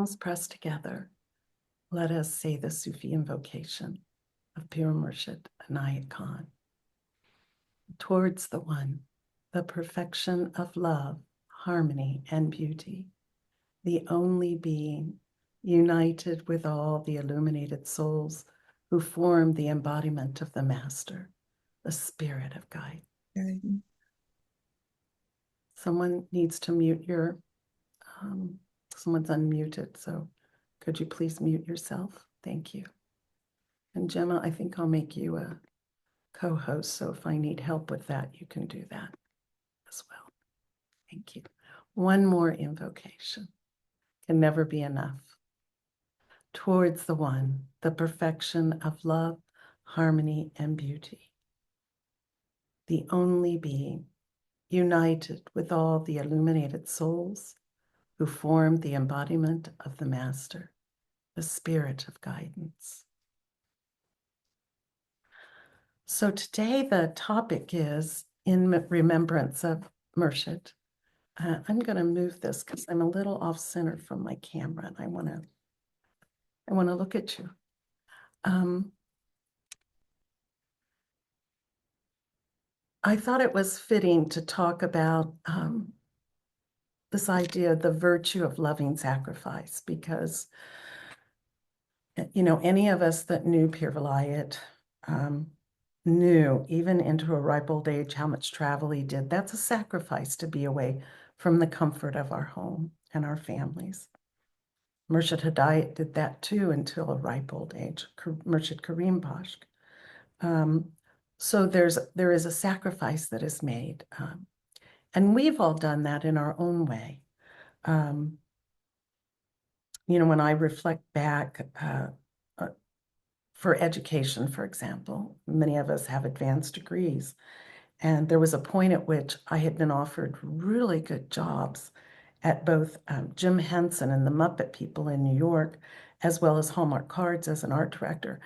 palms pressed together, let us say the Sufi invocation of Pir Murshid Inayat Khan. Towards the One, the perfection of love, harmony, and beauty, the only being, united with all the illuminated souls who form the embodiment of the Master, the Spirit of Guide. Someone needs to mute your, someone's unmuted, so could you please mute yourself? Thank you. And Gemma, I think I'll make you a co-host, so if I need help with that, you can do that as well. Thank you. One more invocation. Can never be enough. Towards the One, the perfection of love, harmony, and beauty, the only being, united with all the illuminated souls who form the embodiment of the Master, the Spirit of Guidance. So today the topic is in remembrance of Murshid. I'm going to move this because I'm a little off center from my camera, and I want to look at you. I thought it was fitting to talk about this idea of the virtue of loving sacrifice, because any of us that knew Pir Vilayat knew, even into a ripe old age, how much travel he did. That's a sacrifice to be away from the comfort of our home and our families. Murshid Hidayat did that too until a ripe old age, Murshid Karim Pashk. So there is a sacrifice that is made. And we've all done that in our own way. When I reflect back for education, for example, many of us have advanced degrees. And there was a point at which I had been offered really good jobs at both Jim Henson and the Muppet People in New York, as well as Hallmark Cards as an art director.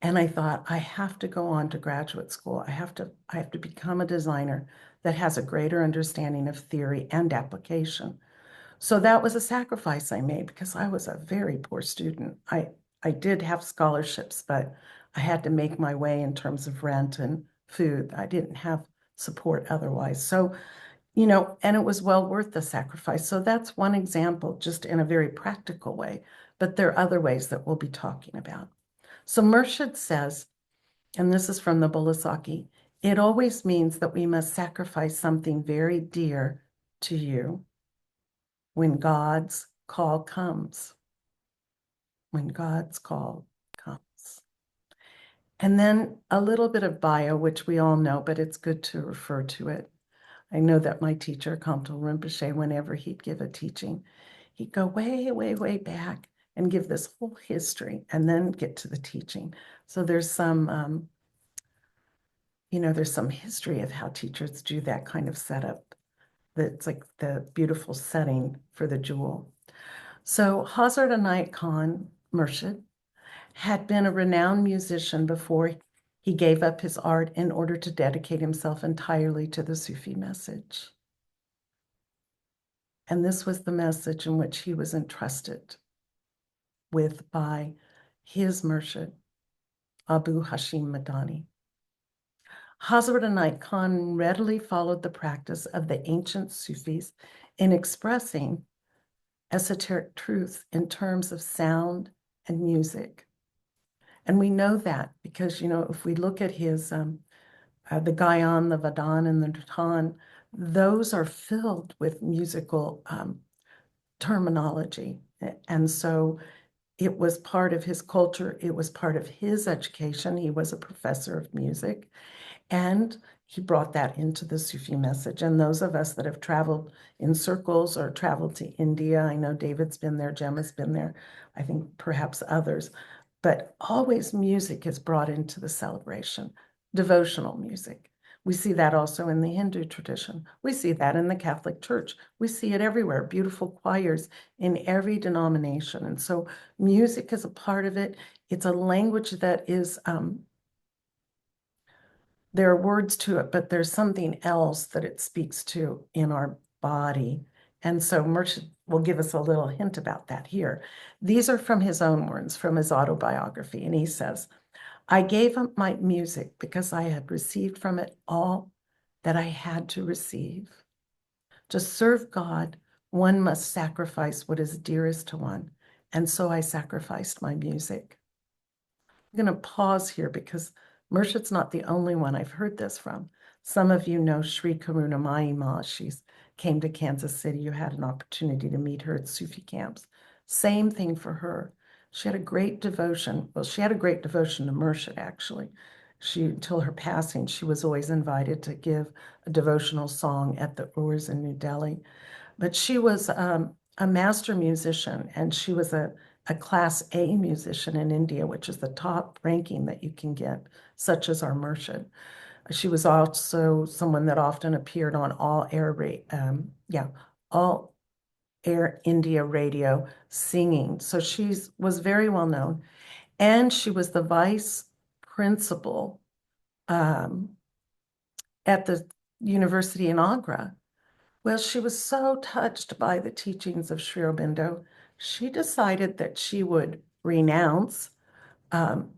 And I thought, I have to go on to graduate school. I have to become a designer that has a greater understanding of theory and application. So that was a sacrifice I made because I was a very poor student. I did have scholarships, but I had to make my way in terms of rent and food. I didn't have support otherwise. So, and it was well worth the sacrifice. So that's one example, just in a very practical way. But there are other ways that we'll be talking about. So Murshid says, and this is from the Bulasaki, it always means that we must sacrifice something very dear to you when God's call comes. When God's call comes. And then a little bit of bio, which we all know, but it's good to refer to it. I know that my teacher, Kamtal Rinpoche, whenever he'd give a teaching, he'd go way, way, way back and give this whole history and then get to the teaching. So there's some, there's some history of how teachers do that kind of setup. That's like the beautiful setting for the jewel. So Hazrat Inayat Khan Murshid had been a renowned musician before he gave up his art in order to dedicate himself entirely to the Sufi message. And this was the message in which he was entrusted with by his Murshid, Abu Hashim Madani. Hazrat Inayat Khan readily followed the practice of the ancient Sufis in expressing esoteric truth in terms of sound and music. And we know that because, if we look at his, the Gayan, the Vadan, and the Natan, those are filled with musical terminology. And so it was part of his culture. It was part of his education. He was a professor of music. And he brought that into the Sufi message. And those of us that have traveled in circles or traveled to India, I know David's been there, Gemma's been there, I think perhaps others, but always music is brought into the celebration, devotional music. We see that also in the Hindu tradition. We see that in the Catholic Church. We see it everywhere, beautiful choirs in every denomination. And so music is a part of it. It's a language that is, there are words to it, but there's something else that it speaks to in our body And so Merchant will give us a little hint about that here. These are from his own words, from his autobiography. And he says, I gave up my music because I had received from it all that I had to receive. To serve God, one must sacrifice what is dearest to one. And so I sacrificed my music. I'm going to pause here because Murshid's not the only one I've heard this from. Some of you know Sri Karunamai Ma. She's came to Kansas City. You had an opportunity to meet her at Sufi camps. Same thing for her. She had a great devotion. Well, she had a great devotion to Murshid, actually. Until her passing, she was always invited to give a devotional song at the Urs in New Delhi. But she was a master musician, and she was a class A musician in India, which is the top ranking that you can get, such as our Murshid. She was also someone that often appeared on all Air India radio singing. So she was very well known, and she was the vice principal at the university in Agra. Well, she was so touched by the teachings of Sri Aurobindo, she decided that she would renounce um,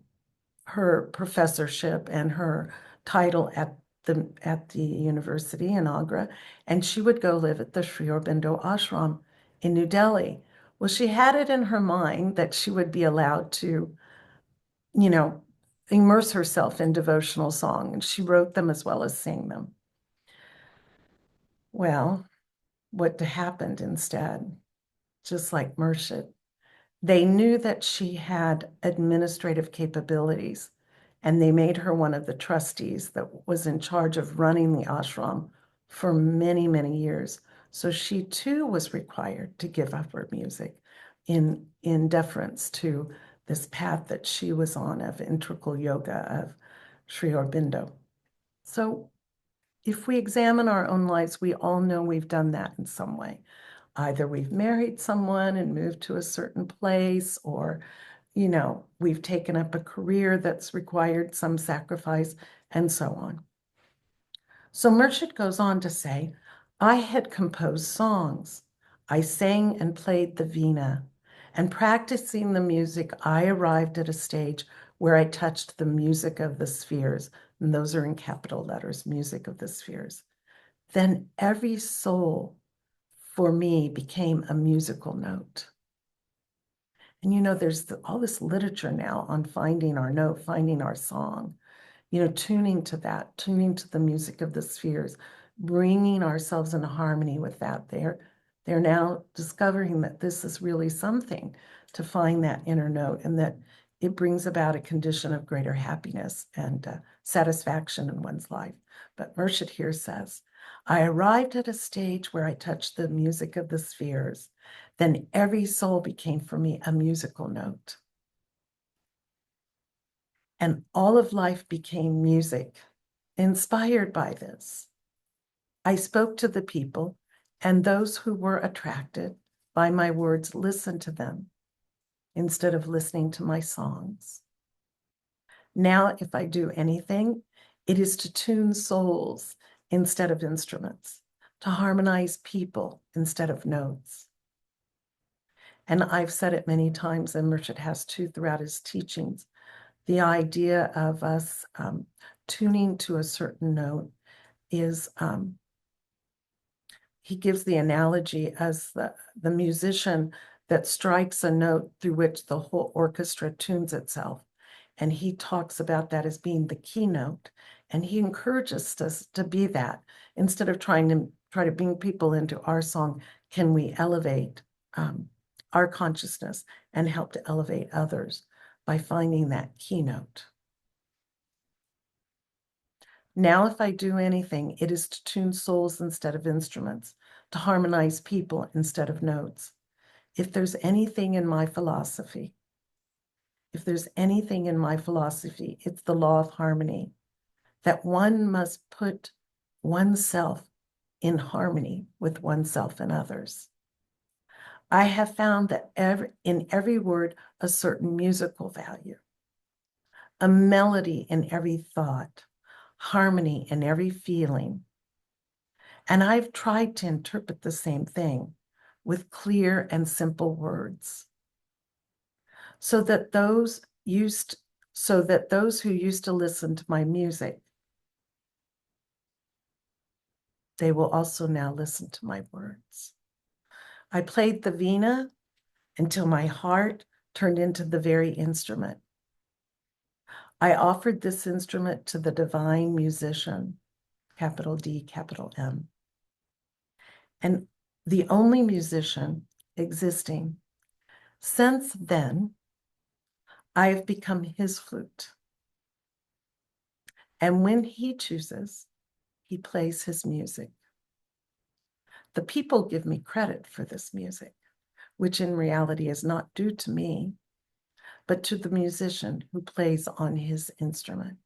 her professorship and her title at the university in Agra, and she would go live at the Sri Aurobindo ashram in New Delhi. Well, she had it in her mind that she would be allowed to, you know, immerse herself in devotional song, and she wrote them as well as sing them. Well, what happened instead, just like Murshid, they knew that she had administrative capabilities, and they made her one of the trustees that was in charge of running the ashram for many, many years. So she too was required to give up her music in deference to this path that she was on of integral yoga of Sri Aurobindo. So if we examine our own lives, we all know we've done that in some way. Either we've married someone and moved to a certain place, or, we've taken up a career that's required some sacrifice, and so on. So Murshid goes on to say, I had composed songs. I sang and played the veena, and practicing the music, I arrived at a stage where I touched the music of the spheres, and those are in capital letters, music of the spheres. Then every soul for me became a musical note. And there's all this literature now on finding our note, finding our song, tuning to that, tuning to the music of the spheres, bringing ourselves into harmony with that. They're now discovering that this is really something, to find that inner note, and that it brings about a condition of greater happiness and satisfaction in one's life. But Murshid here says, I arrived at a stage where I touched the music of the spheres. Then every soul became for me a musical note. And all of life became music, inspired by this. I spoke to the people, and those who were attracted by my words listened to them instead of listening to my songs. Now, if I do anything, it is to tune souls instead of instruments, to harmonize people instead of notes. And I've said it many times, and Murshid has too throughout his teachings, the idea of us tuning to a certain note is, he gives the analogy as the musician that strikes a note through which the whole orchestra tunes itself. And he talks about that as being the keynote. And he encourages us to be that. Instead of trying to bring people into our song, can we elevate our consciousness and help to elevate others by finding that keynote? Now, if I do anything, it is to tune souls instead of instruments, to harmonize people instead of notes. If there's anything in my philosophy, it's the law of harmony, that one must put oneself in harmony with oneself and others. I have found that in every word, a certain musical value, a melody in every thought, harmony in every feeling. And I've tried to interpret the same thing with clear and simple words, so that those who used to listen to my music, they will also now listen to my words. I played the vina until my heart turned into the very instrument. I offered this instrument to the divine musician, capital D, capital M, and the only musician existing. Since then, I have become his flute. And when he chooses, he plays his music. The people give me credit for this music, which in reality is not due to me, but to the musician who plays on his instrument.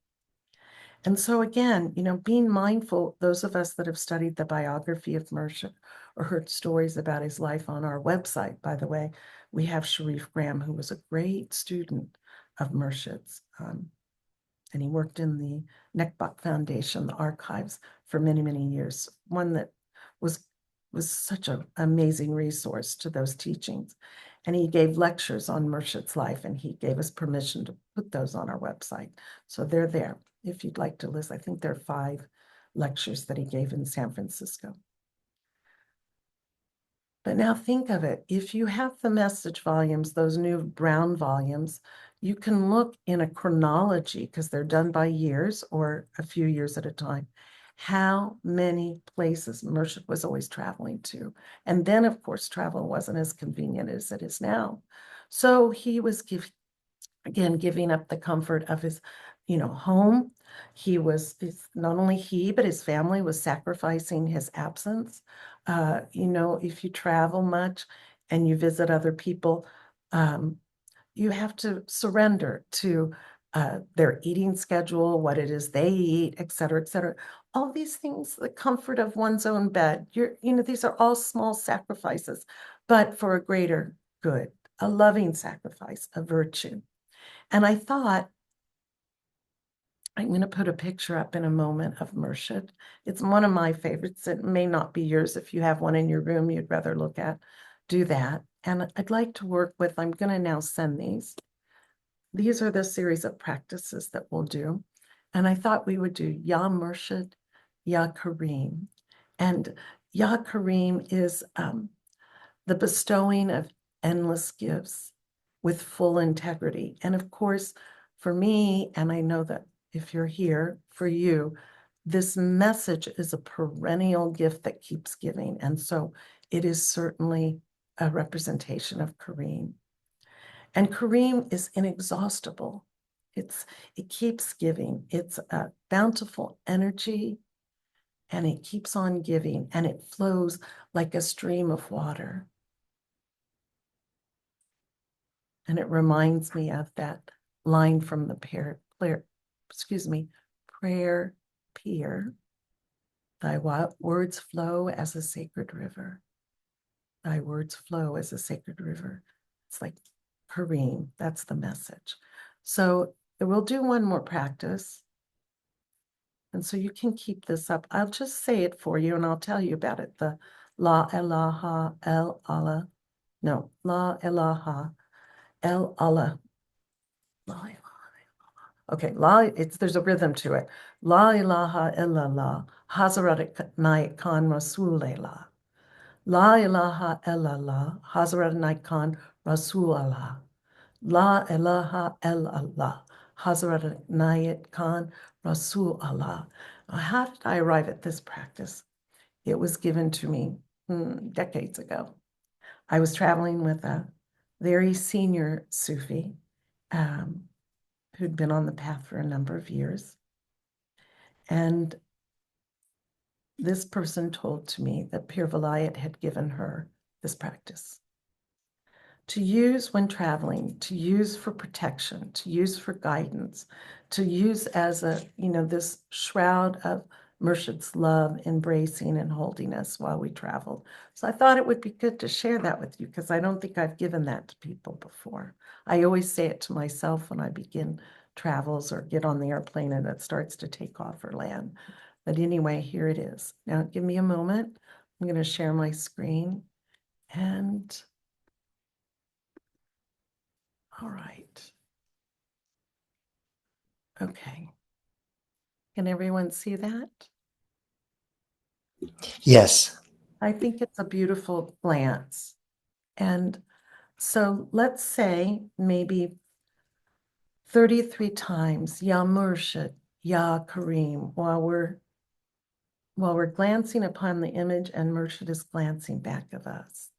And so again, being mindful, those of us that have studied the biography of Murshid or heard stories about his life on our website, by the way, we have Sharif Graham, who was a great student of Murshid's. And he worked in the Nekbak Foundation, the archives, for many, many years. One that was such an amazing resource to those teachings. And he gave lectures on Murshid's life, and he gave us permission to put those on our website. So they're there if you'd like to listen. I think there are 5 lectures that he gave in San Francisco. But now think of it. If you have the message volumes, those new brown volumes, you can look in a chronology, because they're done by years or a few years at a time, how many places Murshid was always traveling to. And then, of course, travel wasn't as convenient as it is now. So he was giving up the comfort of his, home. Not only he, but his family was sacrificing his absence. If you travel much and you visit other people, you have to surrender to their eating schedule, what it is they eat, et cetera, et cetera. All these things, the comfort of one's own bed, these are all small sacrifices, but for a greater good, a loving sacrifice, a virtue. And I thought, I'm going to put a picture up in a moment of Murshid. It's one of my favorites. It may not be yours. If you have one in your room you'd rather look at, do that. And I'd like to work with, I'm going to now send these. These are the series of practices that we'll do. And I thought we would do Ya Murshid, Ya Kareem. And Ya Kareem is the bestowing of endless gifts with full integrity. And of course, for me, and I know that if you're here, for you, this message is a perennial gift that keeps giving. And so it is certainly a representation of Kareem. And Kareem is inexhaustible. It keeps giving. It's a bountiful energy, and it keeps on giving, and it flows like a stream of water. And it reminds me of that line from the prayer Pier. Thy words flow as a sacred river. Thy words flow as a sacred river. It's like Kareem, that's the message. So we'll do one more practice. And so you can keep this up. I'll just say it for you and I'll tell you about it. The La ilaha el Allah. No, La ilaha el Allah. Okay, there's a rhythm to it. La ilaha illallah, Hazrat Naik Khan Rasulullah. La ilaha illallah, Hazrat Naik Khan Rasulullah. La ilaha illallah, Hazrat Naik Khan Rasulullah. How did I arrive at this practice? It was given to me decades ago. I was traveling with a very senior Sufi who'd been on the path for a number of years. And this person told to me that Pir Vilayat had given her this practice to use when traveling, to use for protection, to use for guidance, to use as this shroud of Murshid's love, embracing and holding us while we traveled. So I thought it would be good to share that with you, because I don't think I've given that to people before. I always say it to myself when I begin travels or get on the airplane and it starts to take off or land. But anyway, here it is. Now give me a moment. I'm going to share my screen And all right. Okay. Can everyone see that? Yes. I think it's a beautiful glance. And so let's say maybe 33 times, Ya Murshid, Ya Kareem, while we're glancing upon the image and Murshid is glancing back at us.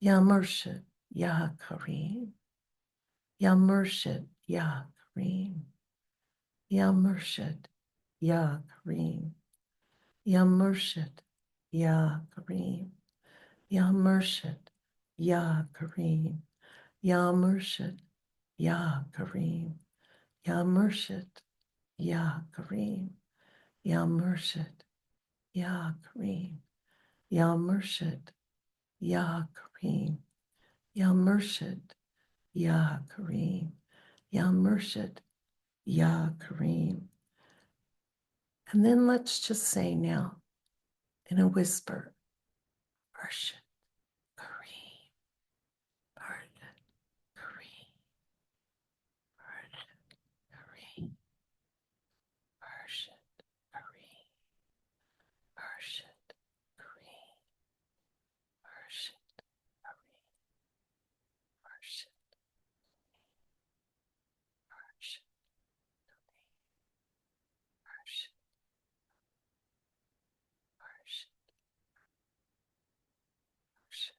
Ya Murshid, Ya Kareem. Ya Murshid, Ya Kareem. Ya Murshid, Ya Kareem. Ya Murshid, Ya Kareem. Ya Murshid, Ya Kareem. Ya Murshid, Ya Kareem. Ya Murshid, Ya Kareem. Ya Murshid, Ya Kareem. Ya Murshid, Ya Kareem. Ya Murshid, Ya Kareem. Ya Murshid, Ya Kareem. And then let's just say now, in a whisper, Murshid, Kareem, Murshid, Kareem, Murshid, Kareem, Murshid, Kareem, Murshid, Kareem, Murshid, Kareem, Murshid, Murshid, Murshid, Murshid, Murshid,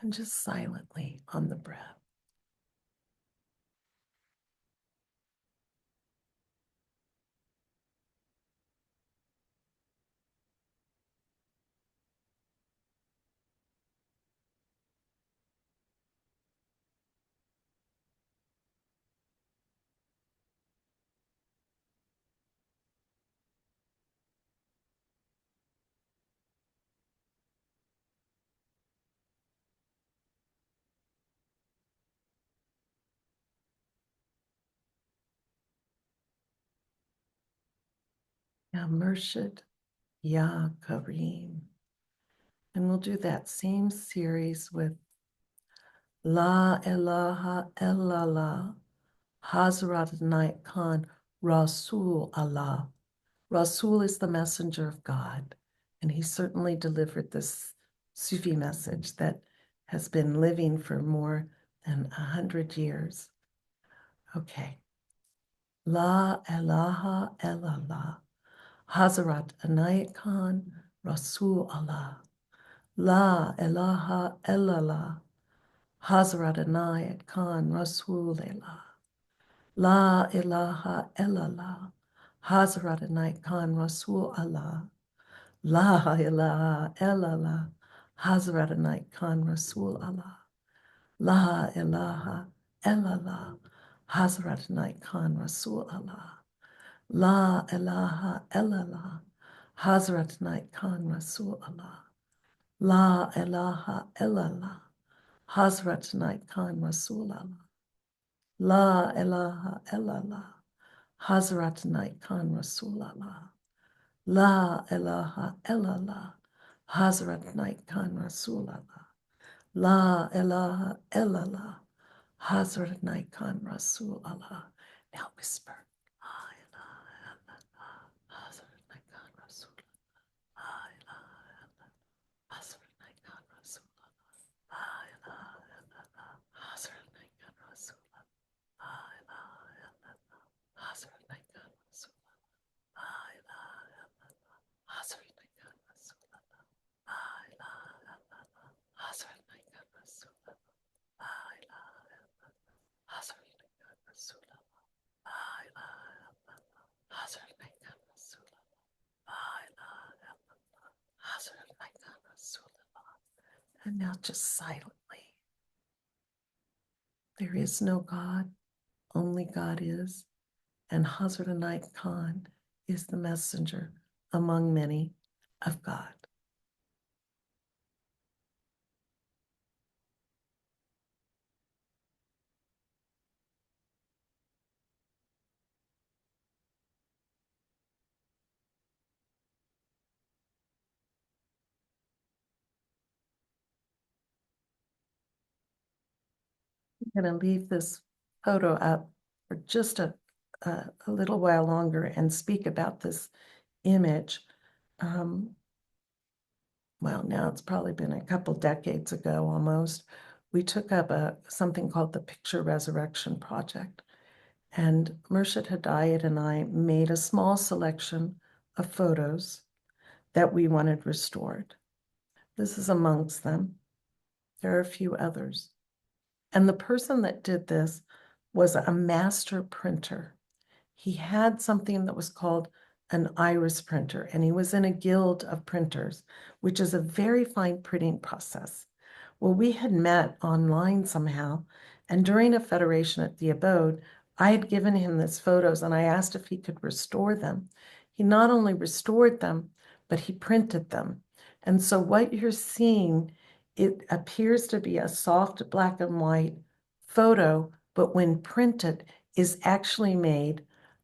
and just silently on the breath. Ya Murshid, Ya Kareem. And we'll do that same series with La ilaha illallah, Hazrat Inayat Khan, Rasul Allah. Rasul is the messenger of God, and he certainly delivered this Sufi message that has been living for more than 100 years. Okay. La ilaha illallah, Hazrat Inayat Khan, Rasul Allah. La ilaha illallah, Hazrat Inayat Khan Rasulullah. La ilaha illallah, Hazrat Inayat Khan Rasul Allah. La ilaha illallah, Hazrat Inayat Khan Rasul Allah. La ilaha illallah, Hazrat Inayat Khan Rasul Allah. La ilaha illallah, Hazrat Inayat Khan Rasul Allah. La ilaha illallah, Hazrat Inayat Khan Rasulallah. La ilaha illallah, Hazrat Inayat Khan Rasulallah. La ilaha illallah, Hazrat Inayat Khan Rasulallah. La ilaha illallah, Hazrat Inayat Khan Rasulallah. Now whisper. La ilaha illallah, Hazrat Inayat Khan Rasulallah. La ilaha illallah, Hazrat Inayat Khan Rasulallah. La ilaha illallah, Hazrat Inayat Khan Rasulallah. La ilaha illallah, Hazrat Inayat Khan Rasulallah. La ilaha illallah, Hazrat Inayat Khan Rasulallah. La ilaha illallah, Hazrat Inayat Khan Rasulallah. La ilaha illallah, Hazrat Inayat Khan Rasulallah. La ilaha illallah, Hazrat Inayat Khan Rasulallah. La ilaha illallah, Hazrat Inayat Khan Rasulallah. And now just silently. There is no God, only God is. And Hazrat Inayat Khan is the messenger among many of God. going to leave this photo up for just a little while longer and speak about this image. Well, now it's probably been a couple decades ago almost. We took up something called the Picture Resurrection Project. And Murshid Hidayat and I made a small selection of photos that we wanted restored. This is amongst them. There are a few others. And the person that did this was a master printer. He had something that was called an iris printer, and he was in a guild of printers, which is a very fine printing process. Well, we had met online somehow, and during a federation at the abode, I had given him these photos and I asked if he could restore them. He not only restored them, but he printed them. And so what you're seeing, it appears to be a soft black and white photo, but when printed is actually made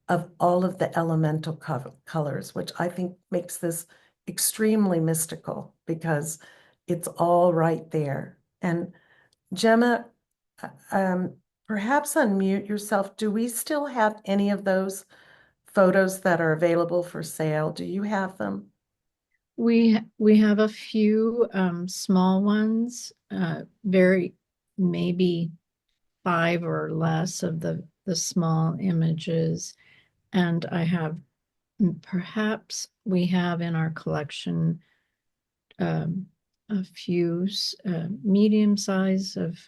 of all of the elemental colors, which I think makes this extremely mystical because it's all right there. And Gemma, perhaps unmute yourself. Do we still have any of those photos that are available for sale? Do you have them? We have a few small ones, very maybe 5 or less of the small images, and I have perhaps we have in our collection a few medium size of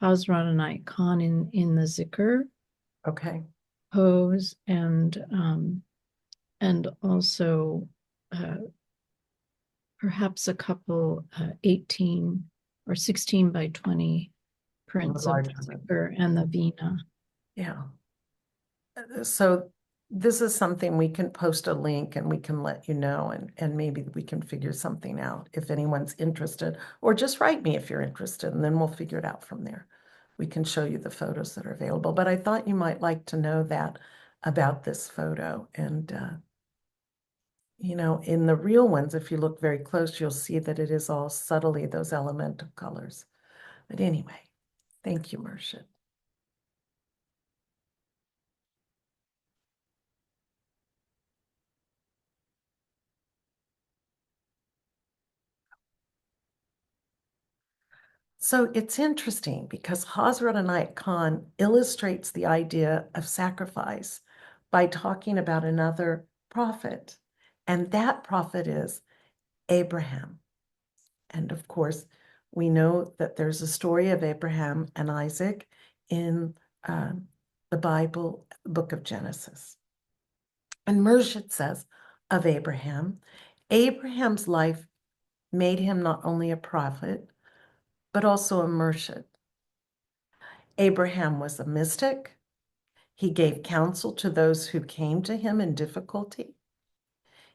Hazrat and icon in the zikr Okay. pose, and also perhaps a couple 18 or 16 by 20 prints of the zikr and the vina. Yeah. So this is something we can post a link and we can let you know, and maybe we can figure something out if anyone's interested, or just write me if you're interested, and then we'll figure it out from there. We can show you the photos that are available, but I thought you might like to know that about this photo. And, in the real ones, if you look very close, you'll see that it is all subtly those elemental colors. But anyway, thank you, Murshid. So it's interesting because Hazrat Inayat Khan illustrates the idea of sacrifice by talking about another prophet, and that prophet is Abraham. And of course, we know that there's a story of Abraham and Isaac in the Bible, book of Genesis. And Murshid says of Abraham, Abraham's life made him not only a prophet, but also a murshid. Abraham was a mystic. He gave counsel to those who came to him in difficulty.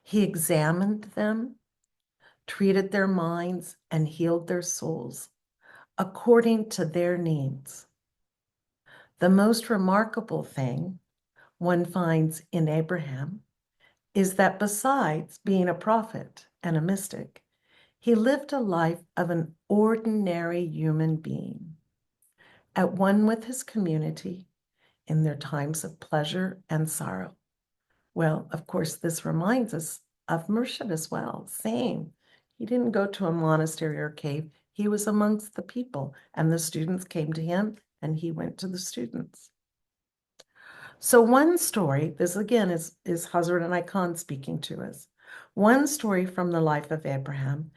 He examined them, treated their minds, and healed their souls according to their needs. The most remarkable thing one finds in Abraham is that besides being a prophet and a mystic, he lived a life of an ordinary human being, at one with his community in their times of pleasure and sorrow. Well, of course, this reminds us of Murshid as well. Same. He didn't go to a monastery or cave. He was amongst the people, and the students came to him, and he went to the students. So one story, this again is Hazrat and Khan speaking to us. One story from the life of Abraham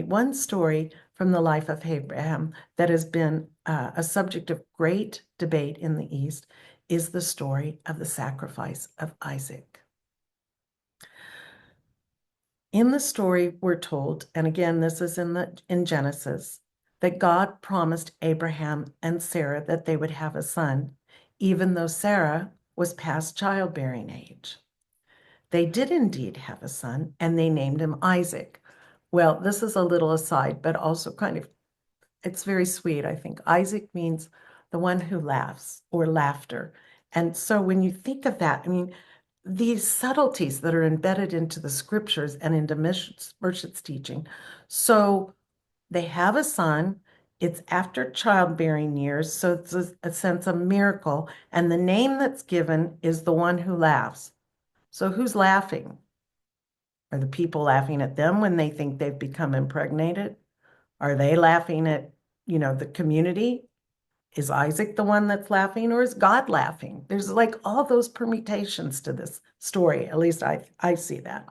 one story from the life of Abraham that has been a subject of great debate in the East is the story of the sacrifice of Isaac. In the story, we're told, and again, this is in Genesis, that God promised Abraham and Sarah that they would have a son, even though Sarah was past childbearing age. They did indeed have a son, and they named him Isaac. Well, this is a little aside, but also it's very sweet, I think. Isaac means the one who laughs or laughter. And so when you think of that, I mean, these subtleties that are embedded into the scriptures and into Murshid's teaching. So they have a son, It's after childbearing years, so it's a sense of miracle. And the name that's given is the one who laughs. So who's laughing? Are the people laughing at them when they think they've become impregnated? Are they laughing at, the community? Is Isaac the one that's laughing, or is God laughing? There's like all those permutations to this story. At least I see that.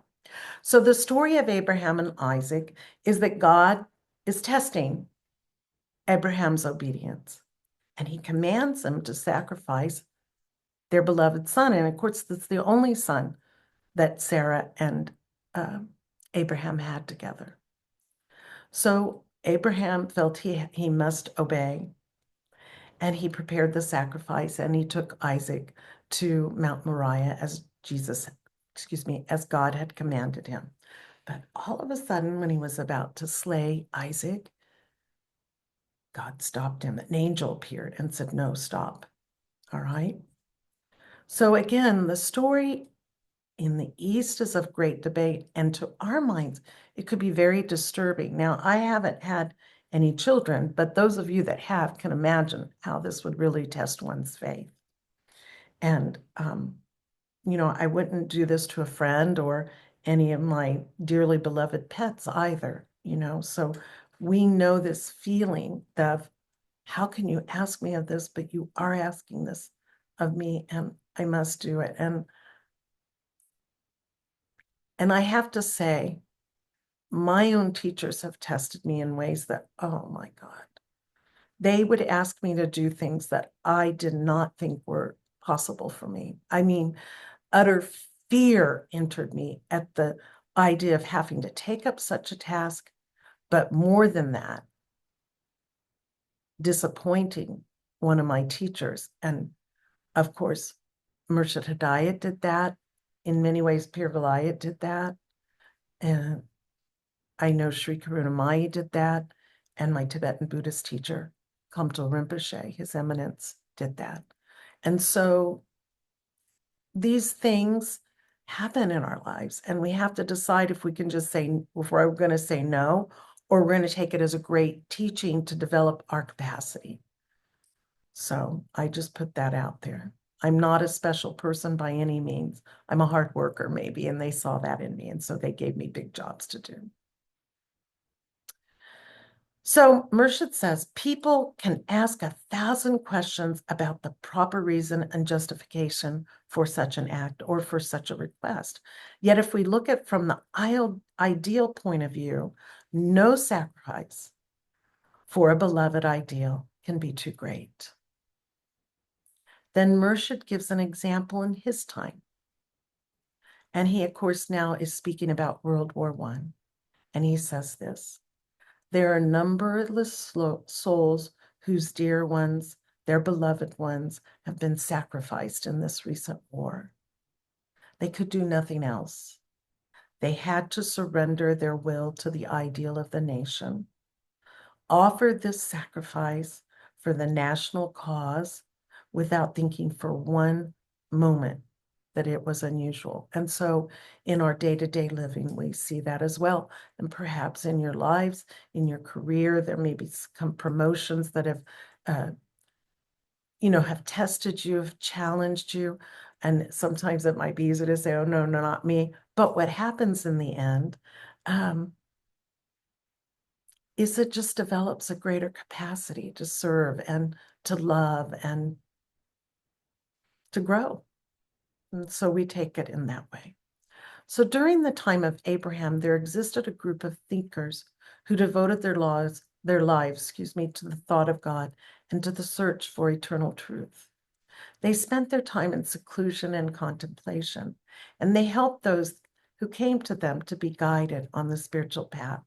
So the story of Abraham and Isaac is that God is testing Abraham's obedience, and he commands them to sacrifice their beloved son. And of course, that's the only son that Sarah and Abraham had together. So Abraham felt he must obey, and he prepared the sacrifice, and he took Isaac to Mount Moriah as God had commanded him. But all of a sudden, when he was about to slay Isaac, God stopped him. An angel appeared and said, "No, stop." All right. So again, the story in the East is of great debate, and to our minds, it could be very disturbing. Now, I haven't had any children, but those of you that have can imagine how this would really test one's faith. And, I wouldn't do this to a friend or any of my dearly beloved pets either, So we know this feeling of how can you ask me of this, but you are asking this of me, and I must do it. And I have to say, my own teachers have tested me in ways that, oh my God, they would ask me to do things that I did not think were possible for me. I mean, utter fear entered me at the idea of having to take up such a task, but more than that, disappointing one of my teachers. And of course, Murshid Hidayat did that. In many ways, Pir Vilayat did that. And I know Sri Karunamai did that. And my Tibetan Buddhist teacher, Kamto Rinpoche, His Eminence, did that. And so these things happen in our lives, and we have to decide if we can just say, if we're going to say no, or we're going to take it as a great teaching to develop our capacity. So I just put that out there. I'm not a special person by any means. I'm a hard worker, maybe, and they saw that in me, and so they gave me big jobs to do. So Murshid says people can ask 1,000 questions about the proper reason and justification for such an act or for such a request. Yet if we look at from the ideal point of view, no sacrifice for a beloved ideal can be too great. Then Murshid gives an example in his time. And he, of course, now is speaking about World War I. And he says this: there are numberless souls whose dear ones, their beloved ones, have been sacrificed in this recent war. They could do nothing else. They had to surrender their will to the ideal of the nation, offer this sacrifice for the national cause without thinking for one moment that it was unusual. And so in our day-to-day living, we see that as well. And perhaps in your lives, in your career, there may be some promotions that have, have tested you, have challenged you. And sometimes it might be easy to say, oh, no, no, not me. But what happens in the end is it just develops a greater capacity to serve and to love and to grow. And so we take it in that way. So during the time of Abraham, there existed a group of thinkers who devoted their lives, to the thought of God and to the search for eternal truth. They spent their time in seclusion and contemplation, and they helped those who came to them to be guided on the spiritual path.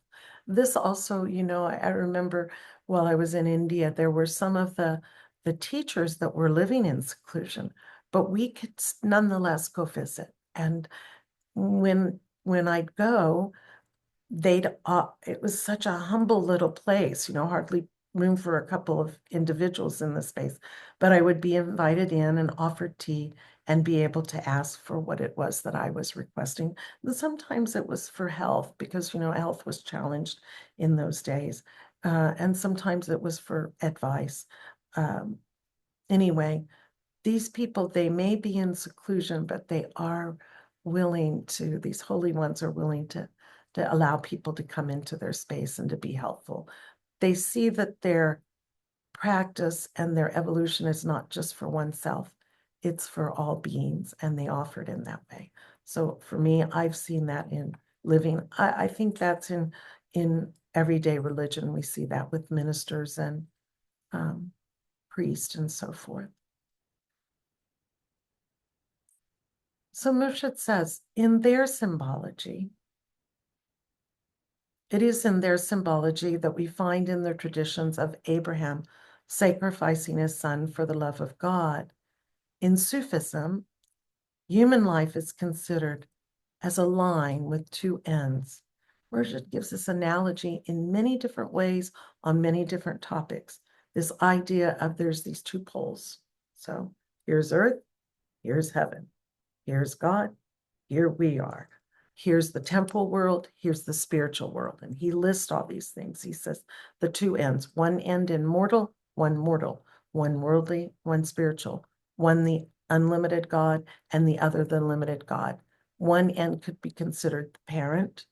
This also, I remember while I was in India, there were some of the teachers that were living in seclusion, but we could nonetheless go visit. And when I'd go, it was such a humble little place, hardly room for a couple of individuals in the space, but I would be invited in and offered tea and be able to ask for what it was that I was requesting. And sometimes it was for health because, health was challenged in those days. and sometimes it was for advice. Anyway, these people, they may be in seclusion, but they are willing to, these holy ones are willing to allow people to come into their space and to be helpful. They see that their practice and their evolution is not just for oneself, it's for all beings, and they offer it in that way. So for me, I've seen that in living. I think that's in everyday religion. We see that with ministers and priests and so forth. So Murshid says, in their symbology, it is in their symbology that we find in the traditions of Abraham sacrificing his son for the love of God. In Sufism, human life is considered as a line with two ends. Murshid gives this analogy in many different ways on many different topics. This idea of there's these two poles. So here's earth, here's heaven. Here's God, here we are. Here's the temporal world, here's the spiritual world. And he lists all these things. He says the two ends, one end in mortal, one worldly, one spiritual, one the unlimited God, and the other the limited God. One end could be considered the parent,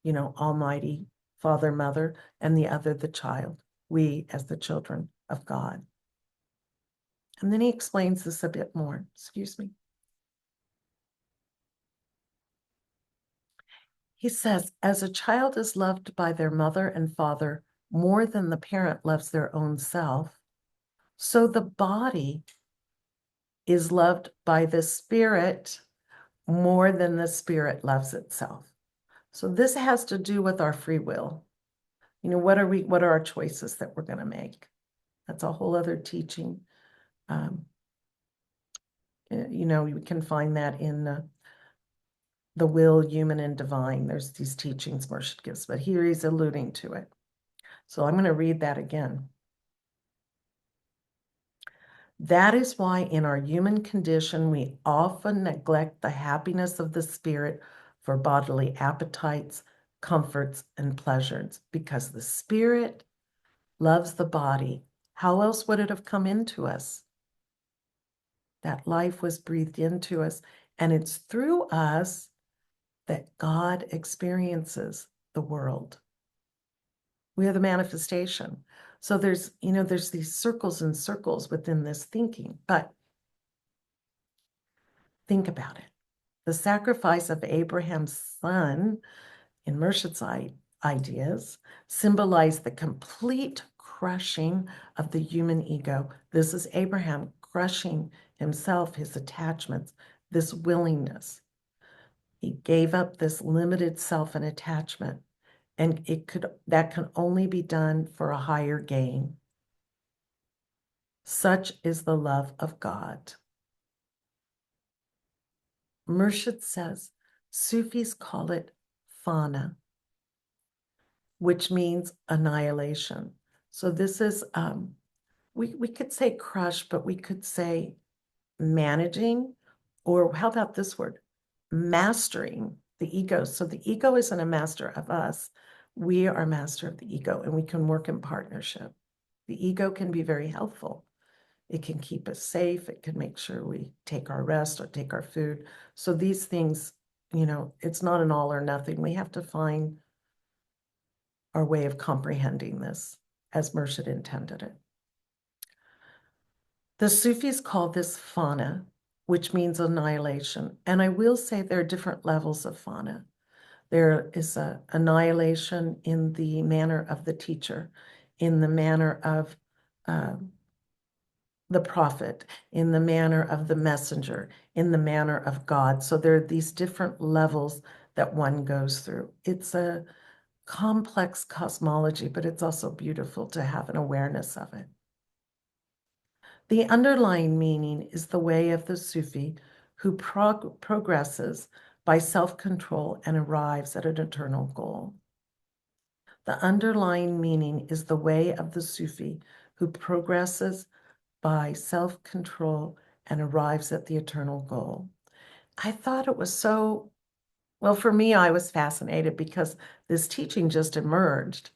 Almighty Father, Mother, and the other the child, we as the children of God. And then he explains this a bit more. Excuse me. He says, as a child is loved by their mother and father more than the parent loves their own self, so the body is loved by the spirit more than the spirit loves itself. So this has to do with our free will. What are our choices that we're going to make? That's a whole other teaching. You can find that in the will, human, and divine. There's these teachings Murshid gives, but here he's alluding to it. So I'm going to read that again. That is why in our human condition, we often neglect the happiness of the spirit for bodily appetites, comforts, and pleasures, because the spirit loves the body. How else would it have come into us? That life was breathed into us, and it's through us that God experiences the world. We are the manifestation. So there's these circles and circles within this thinking, but think about it. The sacrifice of Abraham's son in Murshid's ideas symbolize the complete crushing of the human ego. This is Abraham crushing himself, his attachments, this willingness. He gave up this limited self and attachment, and that can only be done for a higher gain. Such is the love of God. Murshid says Sufis call it fana, which means annihilation. So this is, we could say crush, but we could say managing, or how about this word? Mastering the ego. So the ego isn't a master of us. We are master of the ego, and we can work in partnership. The ego can be very helpful. It can keep us safe. It can make sure we take our rest or take our food. So these things, it's not an all or nothing. We have to find our way of comprehending this as Murshid intended it. The Sufis call this fana, which means annihilation. And I will say there are different levels of fana. There is an annihilation in the manner of the teacher, in the manner of the prophet, in the manner of the messenger, in the manner of God. So there are these different levels that one goes through. It's a complex cosmology, but it's also beautiful to have an awareness of it. The underlying meaning is the way of the Sufi who progresses by self-control and arrives at an eternal goal. The underlying meaning is the way of the Sufi who progresses by self-control and arrives at the eternal goal. I thought it was so, well, for me, I was fascinated because this teaching just emerged.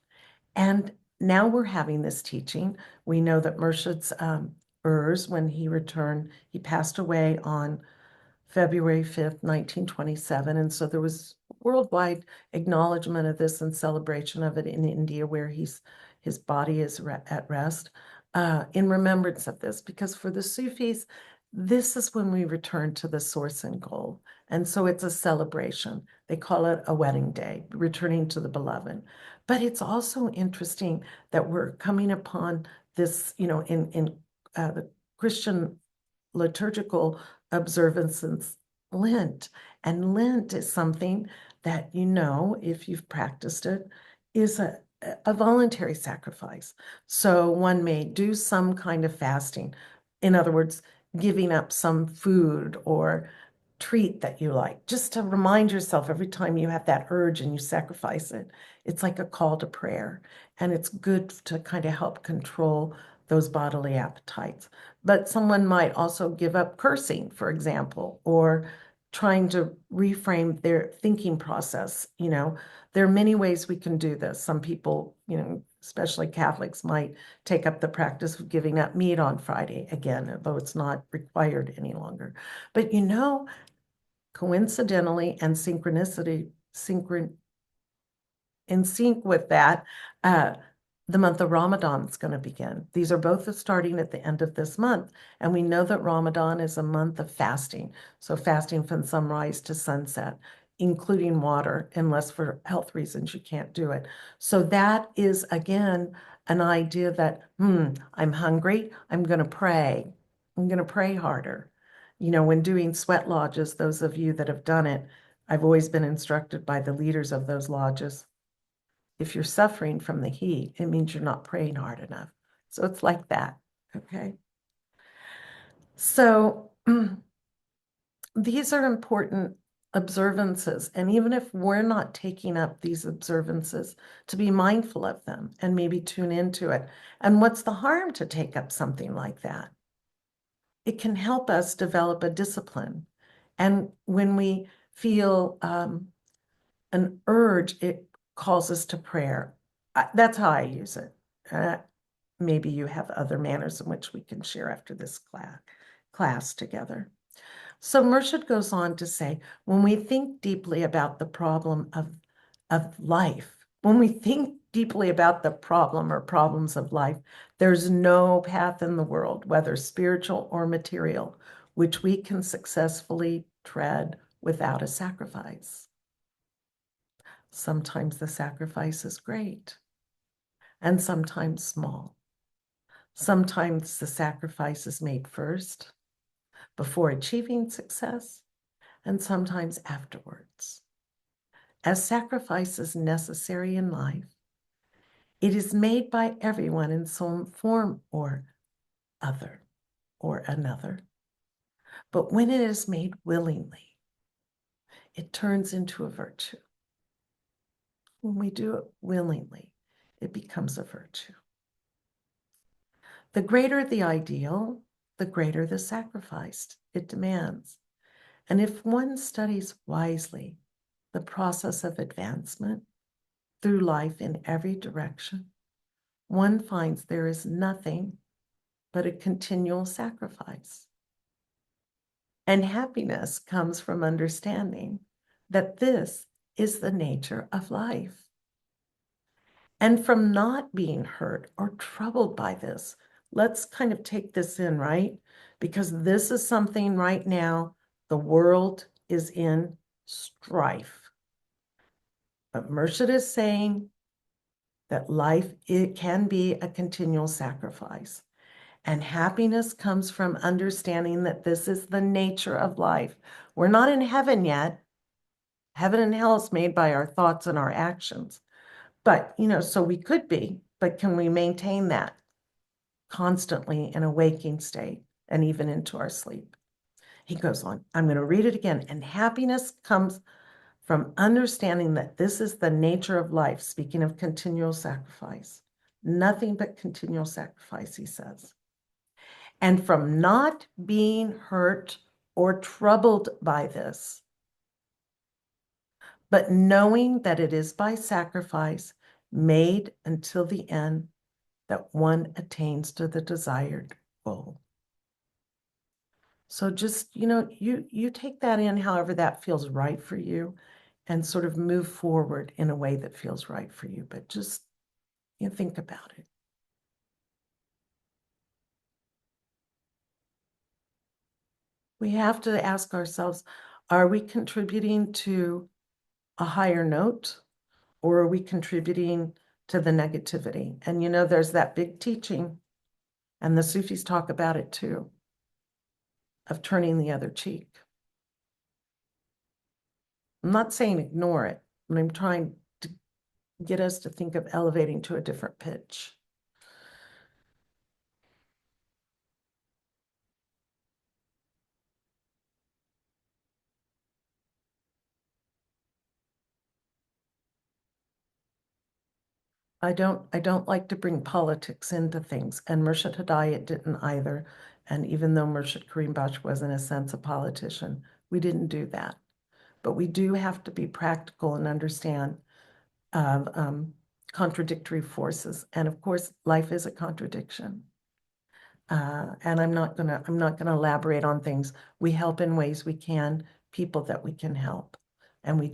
And now we're having this teaching. We know that Murshid's Urs, when he returned, he passed away on February 5th, 1927. And so there was worldwide acknowledgement of this and celebration of it in India, where his body is at rest, in remembrance of this. Because for the Sufis, this is when we return to the source and goal. And so it's a celebration. They call it a wedding day, returning to the beloved. But it's also interesting that we're coming upon this, in the Christian liturgical observances, Lent. And Lent is something that, if you've practiced it, is a voluntary sacrifice. So one may do some kind of fasting. In other words, giving up some food or treat that you like, just to remind yourself every time you have that urge and you sacrifice it. It's like a call to prayer, and it's good to kind of help control those bodily appetites. But someone might also give up cursing, for example, or trying to reframe their thinking process. There are many ways we can do this. Some people, especially Catholics, might take up the practice of giving up meat on Friday again, although it's not required any longer. But coincidentally and in sync with that, the month of Ramadan is going to begin. These are both starting at the end of this month. And we know that Ramadan is a month of fasting. So fasting from sunrise to sunset, including water, unless for health reasons you can't do it. So that is, again, an idea that, I'm hungry, I'm going to pray. I'm going to pray harder. When doing sweat lodges, those of you that have done it, I've always been instructed by the leaders of those lodges. If you're suffering from the heat, it means you're not praying hard enough. So it's like that, okay? So these are important observances. And even if we're not taking up these observances, to be mindful of them and maybe tune into it. And what's the harm to take up something like that? It can help us develop a discipline. And when we feel an urge, it calls us to prayer. That's how I use it. Maybe you have other manners in which we can share after this class together. So Murshid goes on to say, when we think deeply about the problem of life, when we think deeply about the problem or problems of life, there's no path in the world, whether spiritual or material, which we can successfully tread without a sacrifice. Sometimes the sacrifice is great, and sometimes small. Sometimes the sacrifice is made first, before achieving success, and sometimes afterwards. As sacrifice is necessary in life, it is made by everyone in some form or other or another. But when it is made willingly, it turns into a virtue. When we do it willingly, it becomes a virtue. The greater the ideal, the greater the sacrifice it demands. And if one studies wisely the process of advancement through life in every direction, one finds there is nothing but a continual sacrifice. And happiness comes from understanding that this is the nature of life. And from not being hurt or troubled by this. Let's kind of take this in, right? Because this is something right now, the world is in strife. But Murshid is saying that life, it can be a continual sacrifice. And happiness comes from understanding that this is the nature of life. We're not in heaven yet. Heaven and hell is made by our thoughts and our actions. But, so we could be, but can we maintain that constantly in a waking state and even into our sleep? He goes on, I'm going to read it again. And happiness comes from understanding that this is the nature of life, speaking of continual sacrifice. Nothing but continual sacrifice, he says. And from not being hurt or troubled by this, but knowing that it is by sacrifice made until the end that one attains to the desired goal. So just, you take that in however that feels right for you and sort of move forward in a way that feels right for you. But just, think about it. We have to ask ourselves, are we contributing to a higher note, or are we contributing to the negativity? And there's that big teaching, and the Sufis talk about it too, of turning the other cheek. I'm not saying ignore it, but I'm trying to get us to think of elevating to a different pitch. I don't like to bring politics into things, and Murshid Hidayat didn't either. And even though Murshid Karim Baksh was in a sense a politician, we didn't do that. But we do have to be practical and understand contradictory forces. And of course, life is a contradiction. And I'm not gonna elaborate on things. We help in ways we can, people that we can help. And we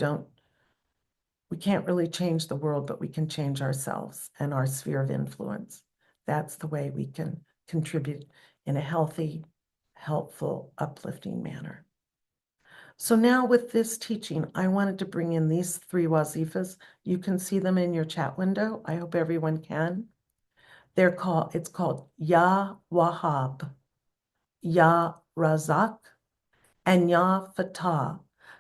can't really change the world, but we can change ourselves and our sphere of influence. That's the way we can contribute in a healthy, helpful, uplifting manner. So now with this teaching, I wanted to bring in these 3 wazifas. You can see them in your chat window. I hope everyone can. It's called Ya Wahhab, Ya Razak, and Ya Fatah.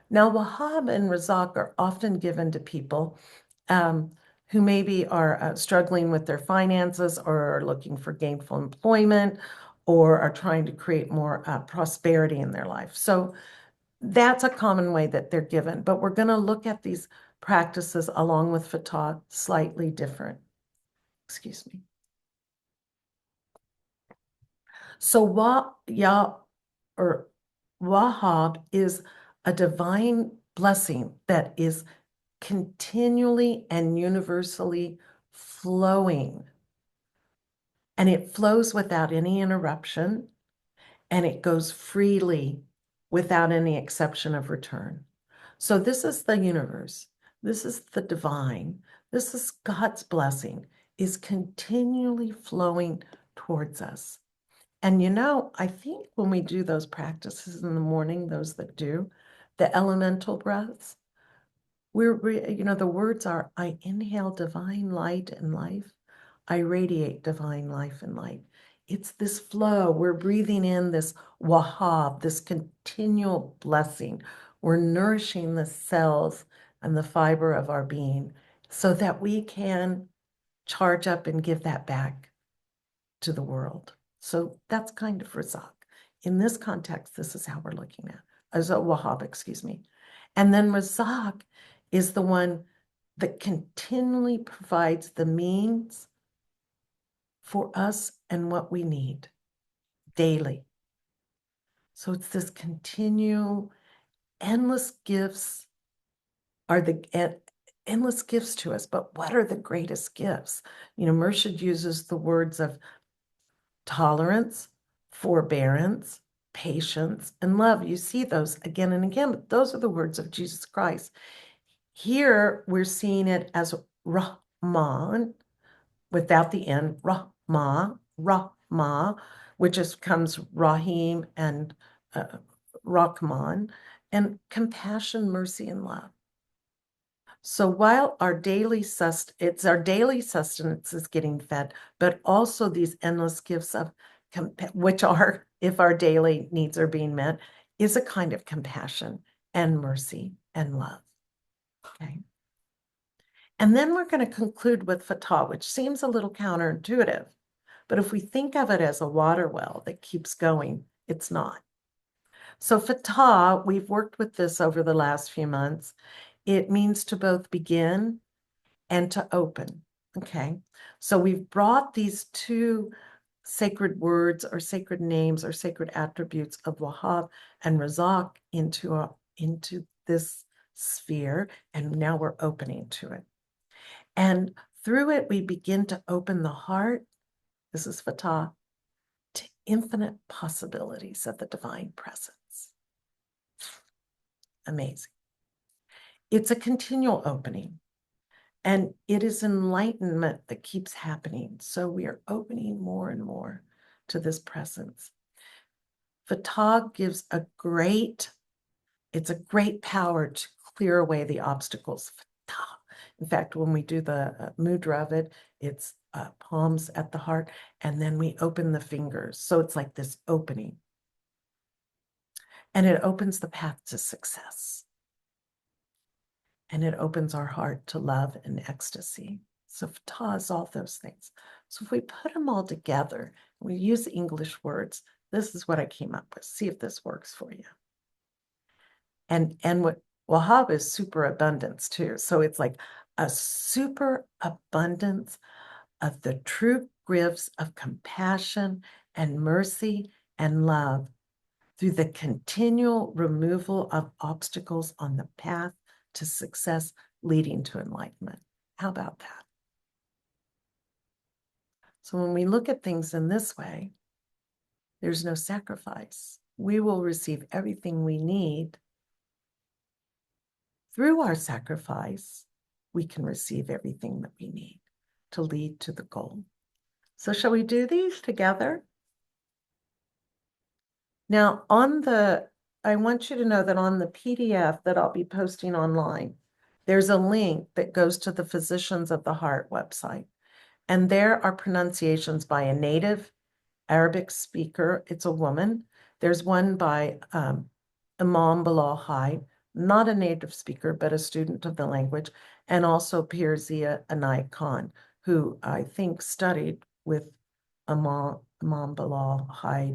Now, Wahhab and Razak are often given to people who maybe are struggling with their finances or are looking for gainful employment or are trying to create more prosperity in their life. So that's a common way that they're given, but we're going to look at these practices along with Fatah slightly different. Excuse me. So Wahhab is a divine blessing that is continually and universally flowing. And it flows without any interruption, and it goes freely without any exception of return. So this is the universe. This is the divine. This is God's blessing is continually flowing towards us. And I think when we do those practices in the morning, those that do, the elemental breaths, the words are, I inhale divine light and life. I radiate divine life and light. It's this flow. We're breathing in this wahab, this continual blessing. We're nourishing the cells and the fiber of our being so that we can charge up and give that back to the world. So that's kind of Razak. In this context, this is how we're looking at as a Wahhab, excuse me. And then Razak is the one that continually provides the means for us and what we need daily. So it's this continual, endless gifts are the endless gifts to us. But what are the greatest gifts? Murshid uses the words of tolerance, forbearance, patience, and love. You see those again and again, but those are the words of Jesus Christ. Here we're seeing it as Rahman, without the N, Rahma, which comes Rahim and Rahman, and compassion, mercy, and love. So while it's our daily sustenance is getting fed, but also these endless gifts of which are, if our daily needs are being met, is a kind of compassion and mercy and love. Okay. And then we're going to conclude with Fatah, which seems a little counterintuitive, but if we think of it as a water well that keeps going, it's not. So Fatah, we've worked with this over the last few months. It means to both begin and to open. Okay. So we've brought these 2 sacred words or sacred names or sacred attributes of Wahhab and Razak into this sphere, and now we're opening to it. And through it, we begin to open the heart this is Fatah, to infinite possibilities of the divine presence. Amazing. It's a continual opening, and it is enlightenment that keeps happening. So we are opening more and more to this presence. Fatah gives it's a great power to clear away the obstacles. Fatah. In fact, when we do the mudra of it, it's palms at the heart, and then we open the fingers. So it's like this opening. And it opens the path to success. And it opens our heart to love and ecstasy. So Fatah is all those things. So if we put them all together, we use English words, this is what I came up with. See if this works for you. And what Wahab is superabundance too. So it's like a superabundance of the true gifts of compassion and mercy and love through the continual removal of obstacles on the path to success leading to enlightenment. How about that? So when we look at things in this way, there's no sacrifice. We will receive everything we need. Through our sacrifice, we can receive everything that we need to lead to the goal. So shall we do these together? Now, I want you to know that on the PDF that I'll be posting online, there's a link that goes to the Physicians of the Heart website. And there are pronunciations by a native Arabic speaker. It's a woman. There's one by Imam Bilal Hai, not a native speaker, but a student of the language, and also Pirzia Anai Khan, who I think studied with Imam Bilal Hai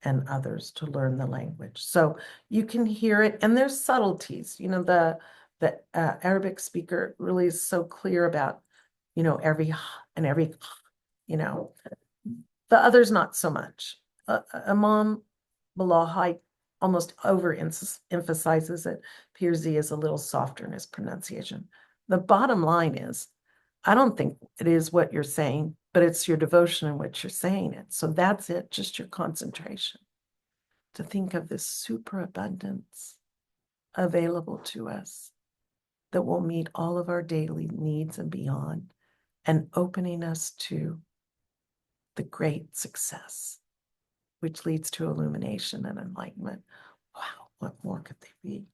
and others to learn the language. So you can hear it, and there's subtleties. You know, the Arabic speaker really is so clear about, you know, every and every, you know, the others not so much. Imam Bilal Hai almost overemphasizes it. Pirzia is a little softer in his pronunciation. The bottom line is, I don't think it is what you're saying, but it's your devotion in which you're saying it. So that's it, just your concentration. To think of this superabundance available to us that will meet all of our daily needs and beyond, and opening us to the great success, which leads to illumination and enlightenment. Wow, what more could they be?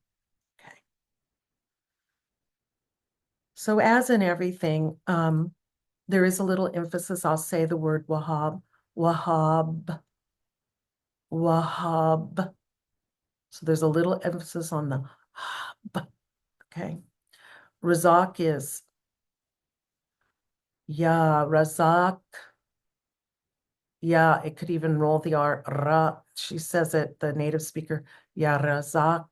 Okay. So as in everything, there is a little emphasis. I'll say the word Wahab, Wahab, Wahab. So there's a little emphasis on the hab. Okay. Razak is Ya Razak. Yeah, it could even roll the R. Ra. She says it, the native speaker, Ya Razak.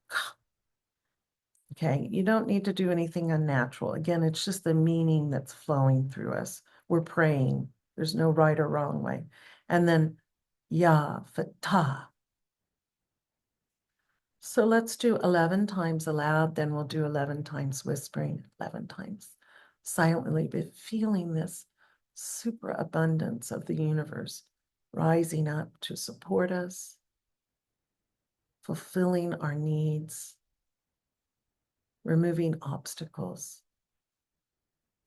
Okay, you don't need to do anything unnatural. Again, it's just the meaning that's flowing through us. We're praying. There's no right or wrong way. And then Ya Fatah. So let's do 11 times aloud, then we'll do 11 times whispering, 11 times silently, but feeling this superabundance of the universe rising up to support us, fulfilling our needs, removing obstacles.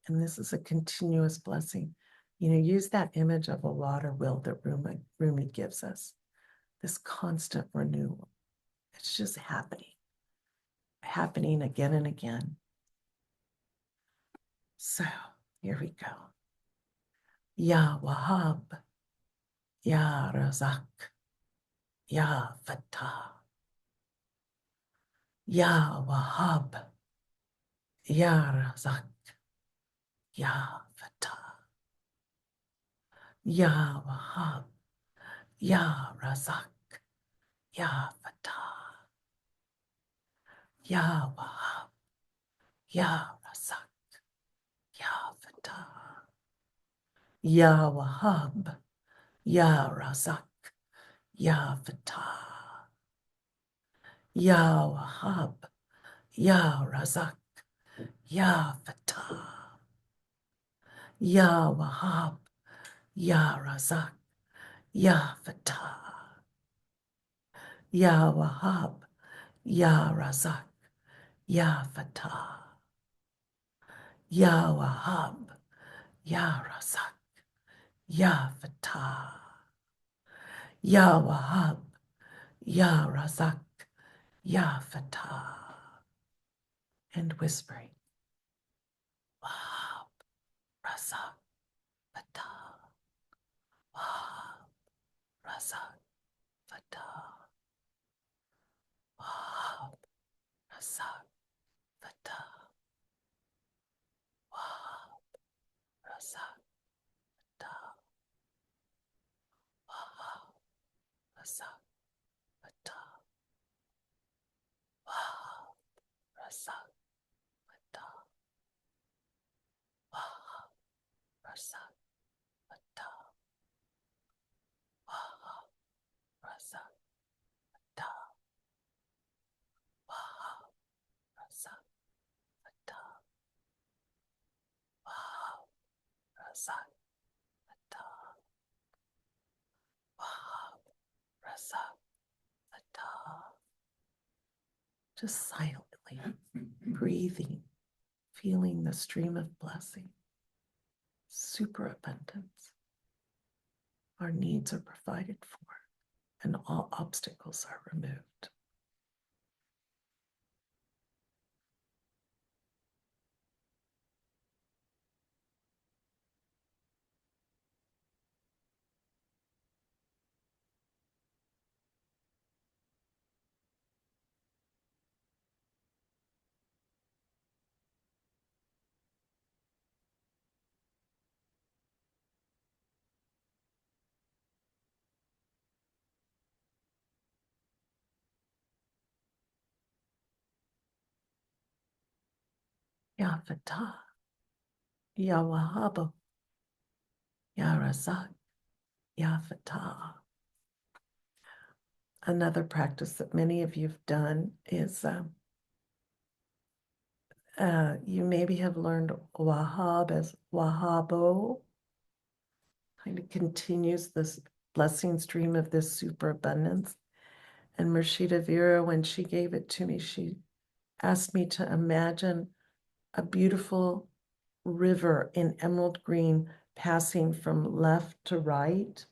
And this is a continuous blessing. You know, use that image of a water wheel that Rumi gives us, this constant renewal. It's just happening again and again. So here we go. Ya Wahab, Ya Razak, Ya Fatah, Ya Wahab, Ya Razak, Ya Fatah, Ya Wahab, Ya Razak, Ya Fatah, Ya Wahab, Ya Razak, Ya Fatah, Ya Wahab, Ya Razak, Ya Fatah, Ya Wahab, Ya Razak, Ya Fatah, Ya Wahab, Ya Razak, Ya Fatah, Ya Wahhab, Ya Razak, Ya Fatah, Ya Wahhab, Ya Razak, Ya Fatah, Ya Wahhab, Ya Razak, Ya Fatah. And whispering, Wahhab, Razak, Fatah, Wahhab, Razak, Fatah, Wahhab, Razak, Fatah, Wahhab, Razak, Fatah, Wahhab, Razak, Fatah, Wahhab, Razak, Fatah, Wahhab, Razak, Fatah, Wahhab, Razak, Fatah, Wahhab, Razak, Fatah, Wahhab, Razak, Fatah, Wahhab, Razak, Fatah. Just silently breathing, feeling the stream of blessing, superabundance. Our needs are provided for, and all obstacles are removed. Ya Fatah, Ya Wahhab, Ya Razak, Ya Fatah. Another practice that many of you have done is you maybe have learned Wahhab as Wahhabo, kind of continues this blessing stream of this superabundance. And Murshida Vera, when she gave it to me, she asked me to imagine a beautiful river in emerald green passing from left to right,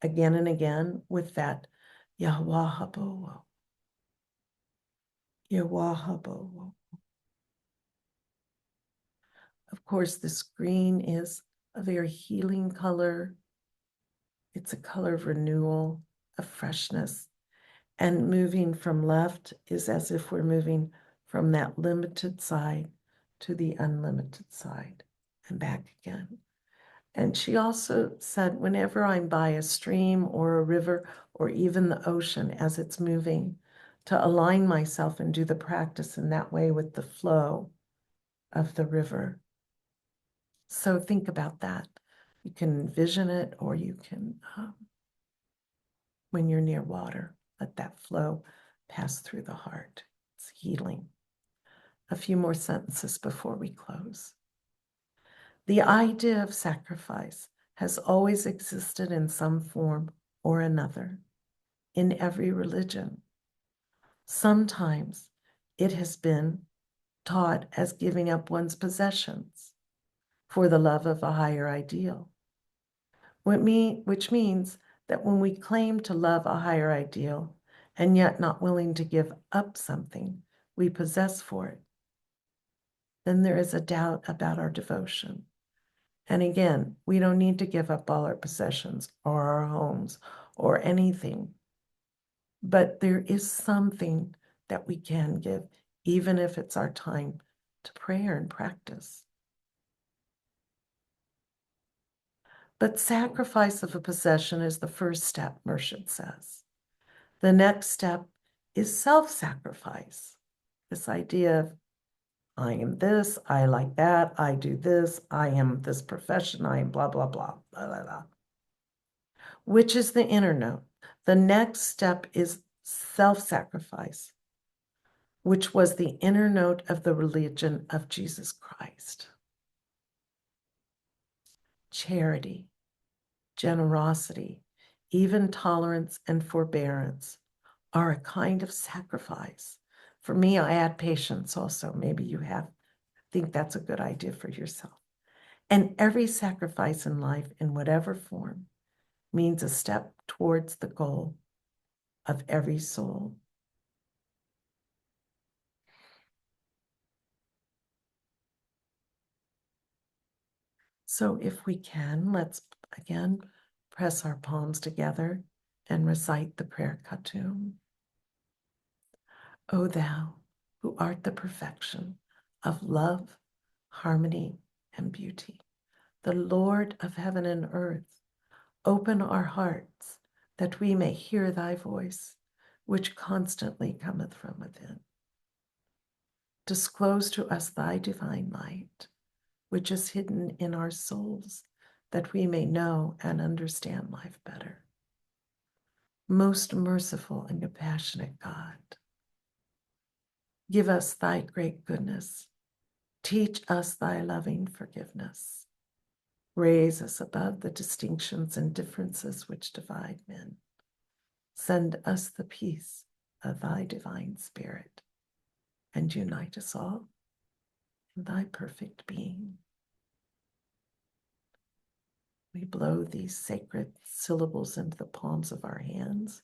again and again with that Yahwahabo, Yahwahabo. Of course, this green is a very healing color. It's a color of renewal, of freshness. And moving from left is as if we're moving from that limited side to the unlimited side and back again. And she also said, whenever I'm by a stream or a river or even the ocean as it's moving, to align myself and do the practice in that way with the flow of the river. So think about that. You can envision it, or you can, when you're near water, let that flow pass through the heart. It's healing. A few more sentences before we close. The idea of sacrifice has always existed in some form or another in every religion. Sometimes it has been taught as giving up one's possessions for the love of a higher ideal, which means that when we claim to love a higher ideal and yet not willing to give up something we possess for it, then there is a doubt about our devotion. And again, we don't need to give up all our possessions or our homes or anything. But there is something that we can give, even if it's our time to prayer and practice. But sacrifice of a possession is the first step, Murshid says. The next step is self-sacrifice. This idea of, I am this, I like that, I do this, I am this profession, I am blah, blah, blah, blah, blah, blah. Which is the inner note. The next step is self-sacrifice, which was the inner note of the religion of Jesus Christ. charity, generosity, even tolerance and forbearance are a kind of sacrifice. For me, I add patience also. Maybe you think that's a good idea for yourself. And every sacrifice in life, in whatever form, means a step towards the goal of every soul. So if we can, let's again press our palms together and recite the prayer Khatum. O thou, who art the perfection of love, harmony, and beauty, the Lord of heaven and earth, open our hearts that we may hear thy voice, which constantly cometh from within. Disclose to us thy divine light, which is hidden in our souls, that we may know and understand life better. Most merciful and compassionate God, give us thy great goodness. Teach us thy loving forgiveness. Raise us above the distinctions and differences which divide men. Send us the peace of thy divine Spirit, and unite us all in thy perfect being. We blow these sacred syllables into the palms of our hands,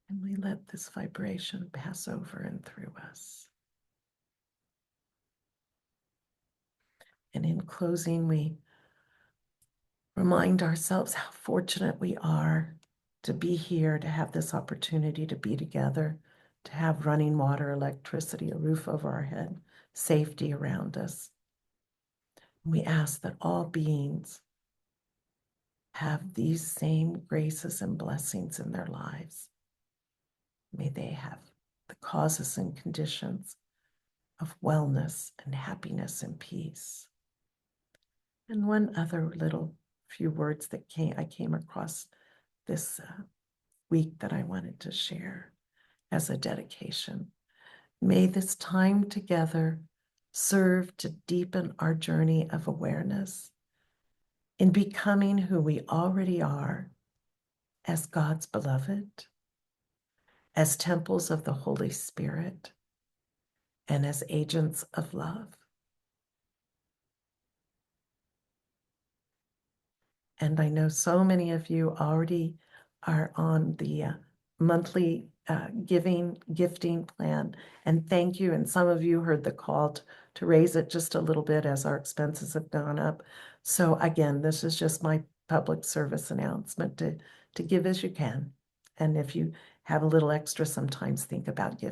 and we let this vibration pass over and through us. And in closing, we remind ourselves how fortunate we are to be here, to have this opportunity to be together, to have running water, electricity, a roof over our head, safety around us. We ask that all beings have these same graces and blessings in their lives. May they have the causes and conditions of wellness and happiness and peace. And one other little few words that I came across this week that I wanted to share as a dedication. May this time together serve to deepen our journey of awareness in becoming who we already are as God's beloved, as temples of the Holy Spirit, and as agents of love. And I know so many of you already are on the monthly gifting plan. And thank you. And some of you heard the call to raise it just a little bit as our expenses have gone up. So again, this is just my public service announcement to give as you can. And if you have a little extra, sometimes think about giving.